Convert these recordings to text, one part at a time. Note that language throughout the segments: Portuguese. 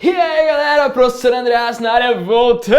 E aí galera, professor Andreas na área, voltei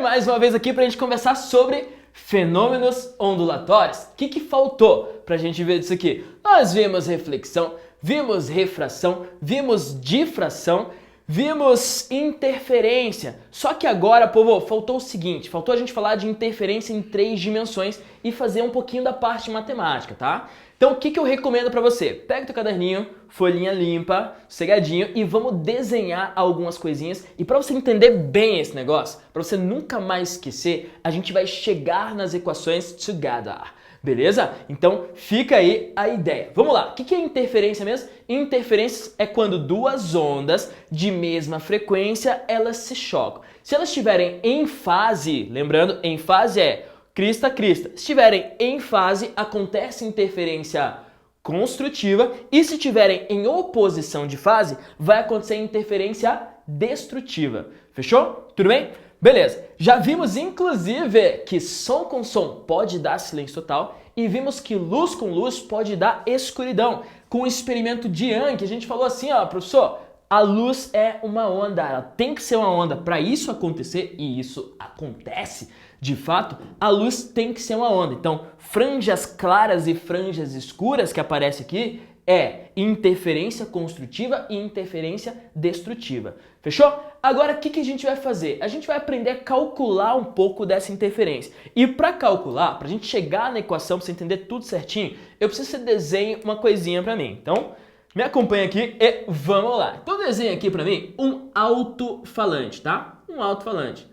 mais uma vez aqui pra gente conversar sobre fenômenos ondulatórios. O que faltou pra gente ver disso aqui? Nós vimos reflexão, vimos refração, vimos difração, vimos interferência. Só que agora, povo, faltou o seguinte, faltou a gente falar de interferência em 3 dimensões e fazer um pouquinho da parte matemática, tá? Então o que eu recomendo pra você? Pega teu caderninho, folhinha limpa, sossegadinho e vamos desenhar algumas coisinhas. E pra você entender bem esse negócio, pra você nunca mais esquecer, a gente vai chegar nas equações together. Beleza? Então fica aí a ideia. Vamos lá, o que é interferência mesmo? Interferência é quando duas ondas de mesma frequência, elas se chocam. Se elas estiverem em fase, lembrando, em fase é crista, crista. Se estiverem em fase, acontece interferência construtiva e se estiverem em oposição de fase, vai acontecer interferência destrutiva. Fechou? Tudo bem? Beleza. Já vimos, inclusive, que som com som pode dar silêncio total e vimos que luz com luz pode dar escuridão. Com o experimento de Young, a gente falou assim, ó, professor, a luz é uma onda, ela tem que ser uma onda. Para isso acontecer, e isso acontece, de fato, a luz tem que ser uma onda. Então, franjas claras e franjas escuras que aparece aqui é interferência construtiva e interferência destrutiva. Fechou? Agora, o que a gente vai fazer? A gente vai aprender a calcular um pouco dessa interferência. E para calcular, para a gente chegar na equação, para você entender tudo certinho, eu preciso que você desenhe uma coisinha para mim. Então, me acompanha aqui e vamos lá. Então, desenha aqui para mim um alto-falante, tá? Um alto-falante.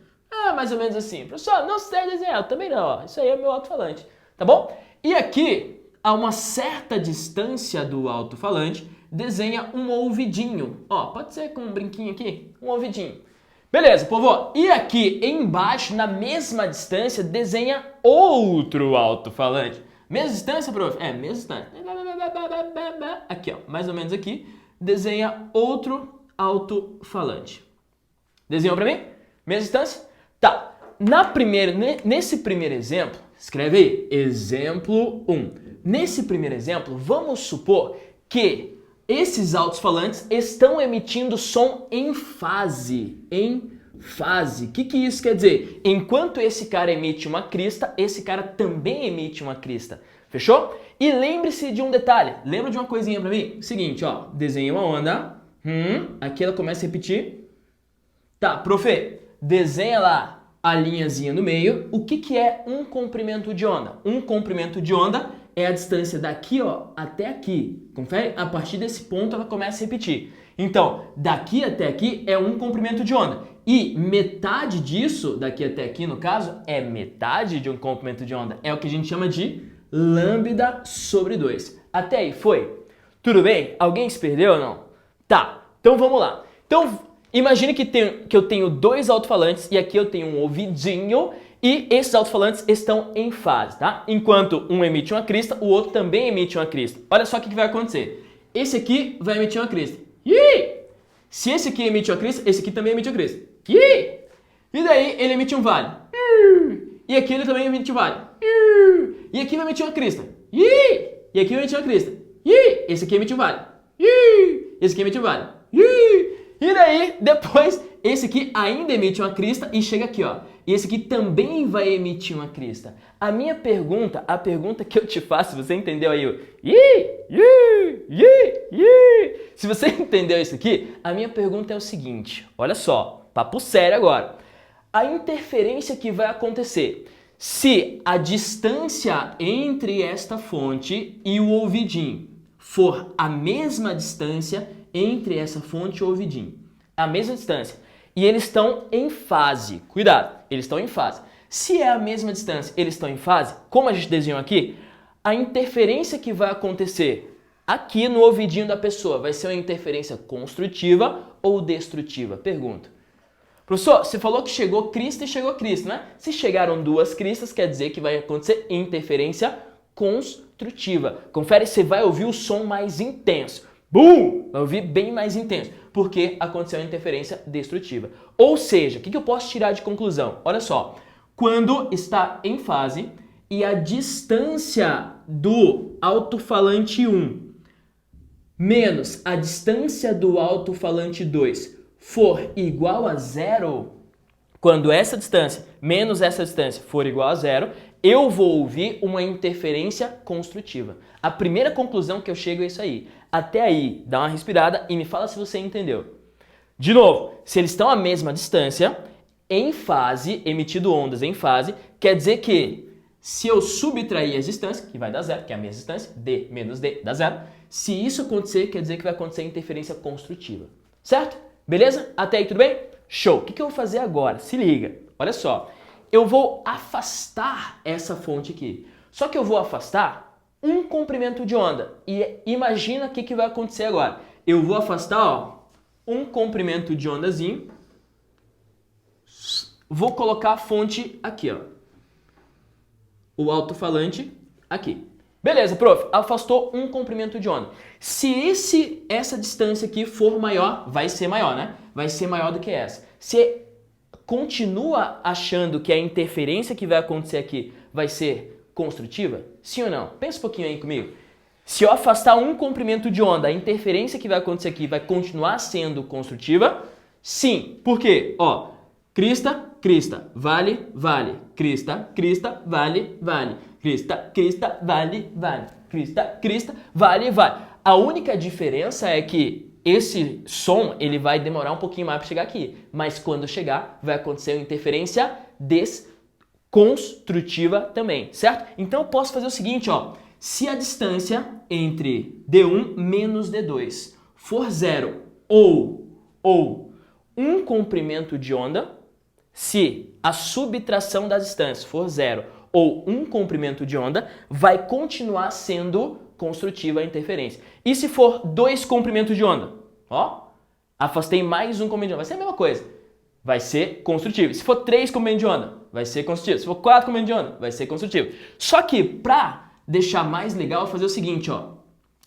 Mais ou menos assim. Professor, não sei desenhar, eu também não, ó. Isso aí é o meu alto-falante, tá bom? E aqui, a uma certa distância do alto-falante, desenha um ouvidinho. Ó, pode ser com um brinquinho aqui, um ouvidinho. Beleza, povo. E aqui embaixo, na mesma distância, desenha outro alto-falante. Mesma distância, prof? É, mesma distância. Aqui, ó, mais ou menos aqui, desenha outro alto-falante. Desenhou pra mim? Mesma distância? Tá, nesse primeiro exemplo, escreve aí, exemplo 1. Nesse primeiro exemplo, vamos supor que esses alto-falantes estão emitindo som em fase. Em fase. O que isso quer dizer? Enquanto esse cara emite uma crista, esse cara também emite uma crista. Fechou? E lembre-se de um detalhe. Lembra de uma coisinha pra mim? Seguinte, ó, desenhei uma onda. Aqui ela começa a repetir. Tá, profe, desenha lá a linhazinha no meio. O que é um comprimento de onda? Um comprimento de onda é a distância daqui, ó, até aqui. Confere? A partir desse ponto ela começa a repetir. Então, daqui até aqui é um comprimento de onda. E metade disso, daqui até aqui no caso, é metade de um comprimento de onda. É o que a gente chama de lambda sobre 2. Até aí, foi? Tudo bem? Alguém se perdeu ou não? Tá, então vamos lá. Então, imagine que eu tenho 2 alto-falantes e aqui eu tenho um ouvidinho e esses alto-falantes estão em fase, tá? Enquanto um emite uma crista, o outro também emite uma crista. Olha só o que vai acontecer. Esse aqui vai emitir uma crista. Se esse aqui emite uma crista, esse aqui também emite uma crista. E daí ele emite um vale. E aqui ele também emite um vale. E aqui vai emitir uma crista. E aqui vai emitir uma crista. Esse aqui emite um vale. Esse aqui emite um vale. E daí, depois, esse aqui ainda emite uma crista e chega aqui, ó. E esse aqui também vai emitir uma crista. A pergunta que eu te faço, se você entendeu aí o se você entendeu isso aqui, a minha pergunta é o seguinte, olha só, papo sério agora. A interferência que vai acontecer se a distância entre esta fonte e o ouvidinho for a mesma distância entre essa fonte e o ouvidinho, a mesma distância, e eles estão em fase, cuidado, eles estão em fase. Se é a mesma distância, eles estão em fase, como a gente desenhou aqui, a interferência que vai acontecer aqui no ouvidinho da pessoa vai ser uma interferência construtiva ou destrutiva? Pergunta. Professor, você falou que chegou crista e chegou crista, né? Se chegaram 2 cristas, quer dizer que vai acontecer interferência construtiva. Confere, você vai ouvir o som mais intenso. Bum! Vai ouvir bem mais intenso, porque aconteceu a interferência destrutiva. Ou seja, o que eu posso tirar de conclusão? Olha só, quando está em fase e a distância do alto-falante 1 menos a distância do alto-falante 2 for igual a zero, quando essa distância menos essa distância for igual a zero, eu vou ouvir uma interferência construtiva. A primeira conclusão que eu chego é isso aí. Até aí, dá uma respirada e me fala se você entendeu. De novo, se eles estão à mesma distância, em fase, emitindo ondas em fase, quer dizer que se eu subtrair as distâncias, que vai dar zero, que é a mesma distância, d menos d dá zero, se isso acontecer, quer dizer que vai acontecer interferência construtiva. Certo? Beleza? Até aí tudo bem? Show! O que eu vou fazer agora? Se liga, olha só. Eu vou afastar essa fonte aqui. Só que eu vou afastar um comprimento de onda. E imagina o que vai acontecer agora. Eu vou afastar, ó, um comprimento de ondazinho. Vou colocar a fonte aqui, ó. O alto-falante aqui. Beleza, prof. Afastou um comprimento de onda. Se essa distância aqui for maior, vai ser maior, né? Vai ser maior do que essa. Se continua achando que a interferência que vai acontecer aqui vai ser construtiva? Sim ou não? Pensa um pouquinho aí comigo. Se eu afastar um comprimento de onda, a interferência que vai acontecer aqui vai continuar sendo construtiva? Sim. Por quê? Ó, crista, crista, vale, vale. Crista, crista, vale, vale. Crista, crista, vale, vale. Crista, crista, vale, vale. A única diferença é que esse som ele vai demorar um pouquinho mais para chegar aqui, mas quando chegar vai acontecer uma interferência desconstrutiva também, certo? Então eu posso fazer o seguinte, ó, se a distância entre D1 menos D2 for zero ou um comprimento de onda, se a subtração das distâncias for zero ou um comprimento de onda, vai continuar sendo construtiva a interferência. E se for 2 comprimentos de onda? Ó, afastei mais um comprimento de onda. Vai ser a mesma coisa. Vai ser construtivo. Se for 3 comprimentos de onda, vai ser construtivo. Se for 4 comprimentos de onda, vai ser construtivo. Só que, para deixar mais legal, eu vou fazer o seguinte, ó.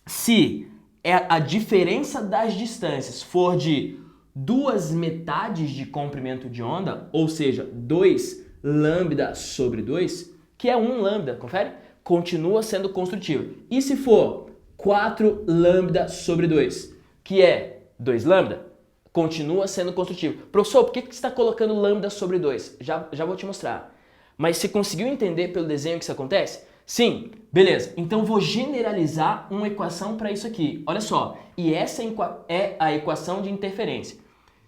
Se a diferença das distâncias for de 2 metades de comprimento de onda, ou seja, 2 lambda sobre 2, que é 1 lambda, confere? Continua sendo construtivo. E se for 4 lambda sobre 2, que é 2 lambda, continua sendo construtivo. Professor, por que você está colocando lambda sobre 2? Já vou te mostrar. Mas você conseguiu entender pelo desenho que isso acontece? Sim, beleza. Então vou generalizar uma equação para isso aqui. Olha só, e essa é a equação de interferência.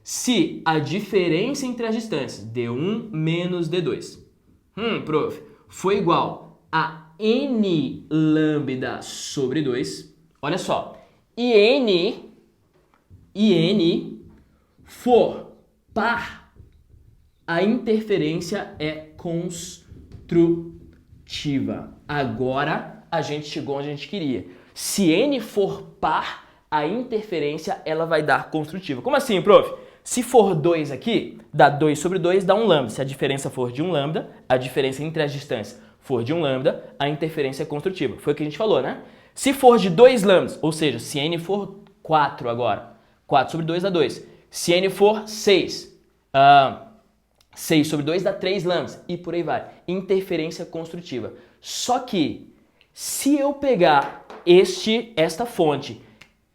Se a diferença entre as distâncias D1 menos D2, prof, foi igual a n lambda sobre 2, olha só, e n for par, a interferência é construtiva. Agora a gente chegou onde a gente queria. Se n for par, a interferência ela vai dar construtiva. Como assim, prof? Se for 2 aqui, dá 2 sobre 2, dá 1 lambda. Se a diferença for de 1 lambda, a diferença entre as distâncias for de 1 lambda, a interferência é construtiva. Foi o que a gente falou, né? Se for de 2 lambdas, ou seja, se n for 4 agora, 4 sobre 2 dá 2. Se n for 6, 6 sobre 2 dá 3 lambdas e por aí vai. Interferência construtiva. Só que, se eu pegar esta fonte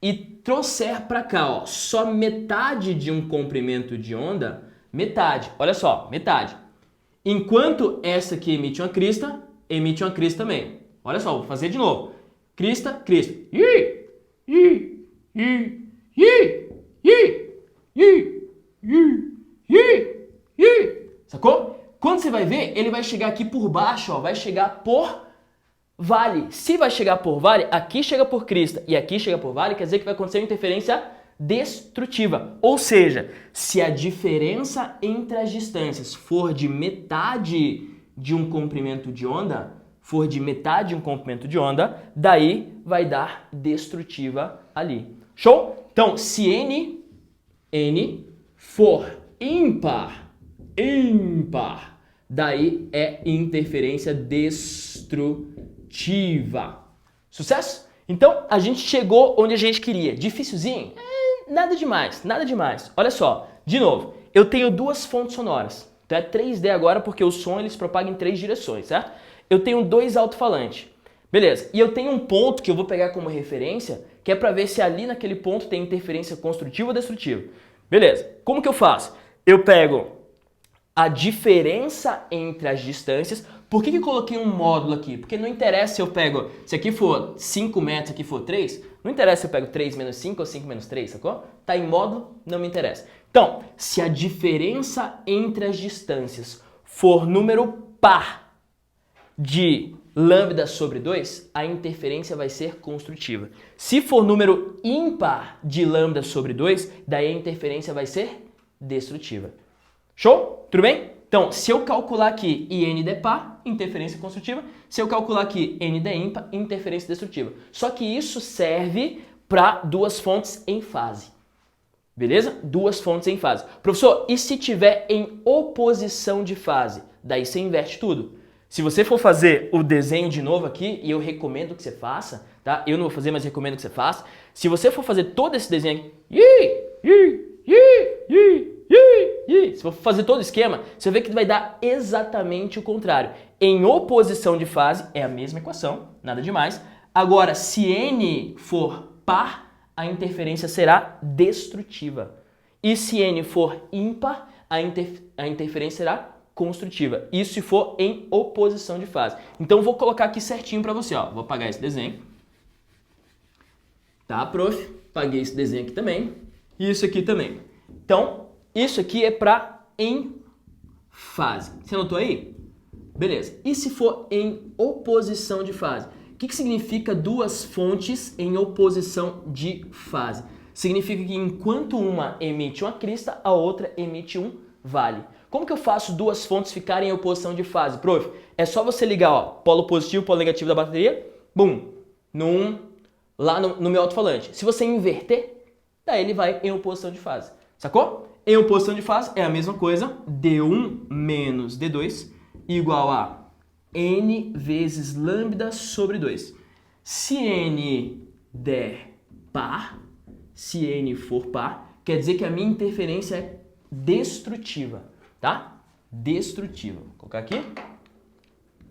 e trouxer para cá, ó, só metade de um comprimento de onda, metade, olha só, metade. Enquanto essa aqui emite uma crista também. Olha só, vou fazer de novo. Crista, crista. Sacou? Quando você vai ver, ele vai chegar aqui por baixo, ó, vai chegar por vale. Se vai chegar por vale, aqui chega por crista e aqui chega por vale, quer dizer que vai acontecer uma interferência destrutiva. Ou seja, se a diferença entre as distâncias for de metade de um comprimento de onda, daí vai dar destrutiva ali. Show? Então, se n for ímpar, daí é interferência destrutiva. Sucesso? Então, a gente chegou onde a gente queria. Dificilzinho? Nada demais, nada demais. Olha só, de novo, eu tenho 2 fontes sonoras. Então é 3D agora porque o som ele se propaga em 3 direções, certo? Eu tenho 2 alto-falantes. Beleza, e eu tenho um ponto que eu vou pegar como referência, que é para ver se ali naquele ponto tem interferência construtiva ou destrutiva. Beleza. Como que eu faço? Eu pego a diferença entre as distâncias. Por que eu coloquei um módulo aqui? Porque não interessa se eu pego, se aqui for 5 metros, aqui for 3, não interessa se eu pego 3 menos 5 ou 5 menos 3, sacou? Tá em módulo, não me interessa. Então, se a diferença entre as distâncias for número par de lambda sobre 2, a interferência vai ser construtiva. Se for número ímpar de lambda sobre 2, daí a interferência vai ser destrutiva. Show? Tudo bem? Então, se eu calcular aqui e n der par, interferência construtiva. Se eu calcular aqui n der ímpar, interferência destrutiva. Só que isso serve para duas fontes em fase. Beleza? Duas fontes em fase. Professor, e se tiver em oposição de fase? Daí você inverte tudo. Se você for fazer o desenho de novo aqui, e eu recomendo que você faça, tá? Eu não vou fazer, mas recomendo que você faça. Se você for fazer todo esse desenho aqui, se for fazer todo o esquema, você vê que vai dar exatamente o contrário. Em oposição de fase, é a mesma equação, nada demais. Agora, se n for par, a interferência será destrutiva. E se n for ímpar, a interferência será construtiva. Isso se for em oposição de fase. Então, vou colocar aqui certinho para você. Ó. Vou apagar esse desenho. Tá, prof? Apaguei esse desenho aqui também. E isso aqui também. Então, isso aqui é para em fase. Você anotou aí? Beleza. E se for em oposição de fase? O que significa duas fontes em oposição de fase? Significa que enquanto uma emite uma crista, a outra emite um vale. Como que eu faço duas fontes ficarem em oposição de fase, prof? É só você ligar, ó, polo positivo e polo negativo da bateria, bum, lá no meu alto-falante. Se você inverter, daí ele vai em oposição de fase. Sacou? Em oposição de fase é a mesma coisa, D1 menos D2 igual a n vezes lambda sobre 2. Se n der par, se n for par, quer dizer que a minha interferência é destrutiva, tá? Destrutiva. Vou colocar aqui.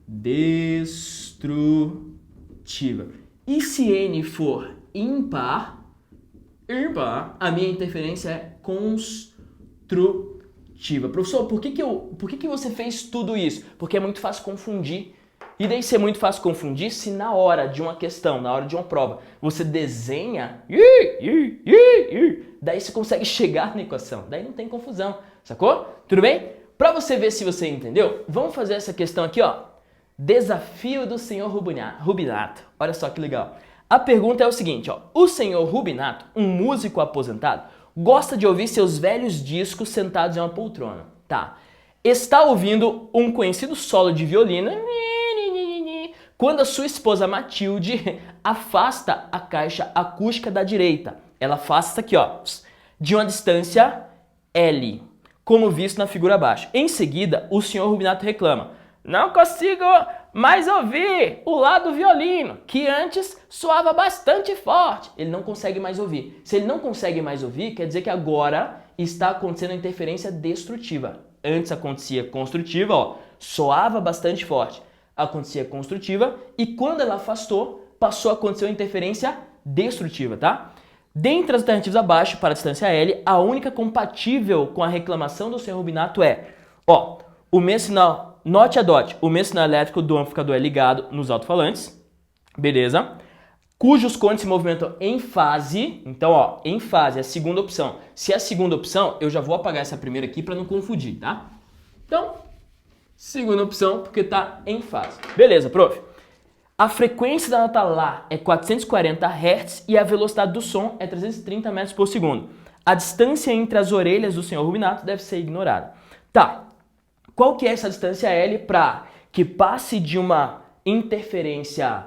Destrutiva. E se n for ímpar, a minha interferência é construtiva. Professor, por que você fez tudo isso? Porque é muito fácil confundir. E daí ser muito fácil confundir se na hora de uma questão, na hora de uma prova, você desenha, daí você consegue chegar na equação. Daí não tem confusão, sacou? Tudo bem? Para você ver se você entendeu, vamos fazer essa questão aqui, ó. Desafio do senhor Rubinato. Olha só que legal. A pergunta é o seguinte, ó. O senhor Rubinato, um músico aposentado, gosta de ouvir seus velhos discos sentados em uma poltrona. Tá. Está ouvindo um conhecido solo de violino quando a sua esposa Matilde afasta a caixa acústica da direita. Ela afasta aqui, ó, de uma distância L, como visto na figura abaixo. Em seguida, o senhor Rubinato reclama: não consigo mais ouvir o lado do violino, que antes soava bastante forte. Ele não consegue mais ouvir. Se ele não consegue mais ouvir, quer dizer que agora está acontecendo a interferência destrutiva. Antes acontecia construtiva, ó, soava bastante forte. Acontecia construtiva e quando ela afastou, passou a acontecer uma interferência destrutiva, tá? Dentre as alternativas abaixo, para a distância L, a única compatível com a reclamação do senhor Rubinato é, ó, o mesmo sinal, note a dot, o mesmo sinal elétrico do amplificador é ligado nos alto-falantes, beleza? Cujos cones se movimentam em fase, então, ó, em fase, é a segunda opção. Se é a segunda opção, eu já vou apagar essa primeira aqui para não confundir, tá? Então, segunda opção, porque tá em fase. Beleza, prof. A frequência da nota Lá é 440 Hz e a velocidade do som é 330 metros por segundo. A distância entre as orelhas do senhor Rubinato deve ser ignorada. Tá. Qual que é essa distância L para que passe de uma interferência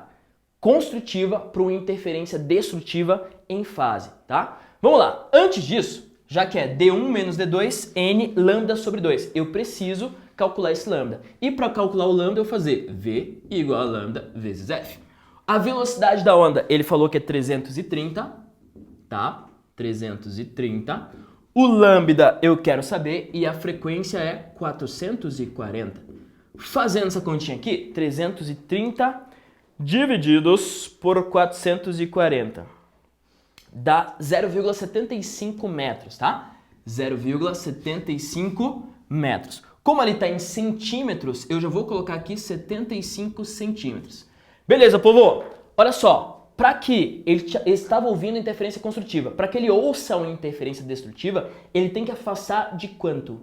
construtiva para uma interferência destrutiva em fase, tá? Vamos lá. Antes disso, já que é D1 menos D2, N lambda sobre 2, eu preciso calcular esse lambda. E para calcular o lambda, eu vou fazer V igual a lambda vezes F. A velocidade da onda, ele falou que é 330, tá? 330. O lambda eu quero saber e a frequência é 440. Fazendo essa continha aqui, 330 divididos por 440 dá 0,75 metros, tá? 0,75 metros. Como ali está em centímetros, eu já vou colocar aqui 75 centímetros. Beleza, povo? Olha só, para que ele estava ouvindo interferência construtiva, para que ele ouça uma interferência destrutiva, ele tem que afastar de quanto?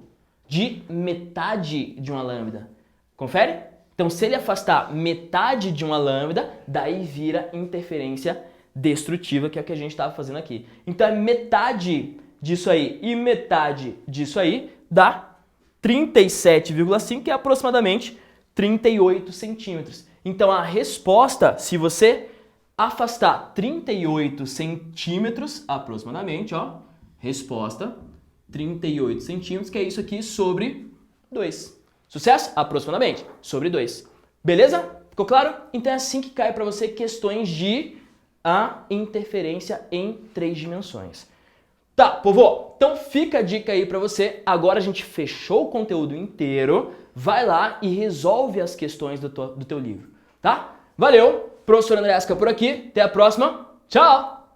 De metade de uma lambda. Confere? Então, se ele afastar metade de uma lambda, daí vira interferência destrutiva, que é o que a gente estava fazendo aqui. Então, é metade disso aí e metade disso aí dá 37,5, que é aproximadamente 38 centímetros. Então, a resposta, se você afastar 38 centímetros, aproximadamente, ó, resposta, 38 centímetros, que é isso aqui sobre 2. Sucesso? Aproximadamente, sobre 2. Beleza? Ficou claro? Então é assim que cai para você questões de a interferência em 3 dimensões. Tá, povo, então fica a dica aí para você. Agora a gente fechou o conteúdo inteiro. Vai lá e resolve as questões do teu livro, tá? Valeu! Professor André Asca por aqui. Até a próxima. Tchau!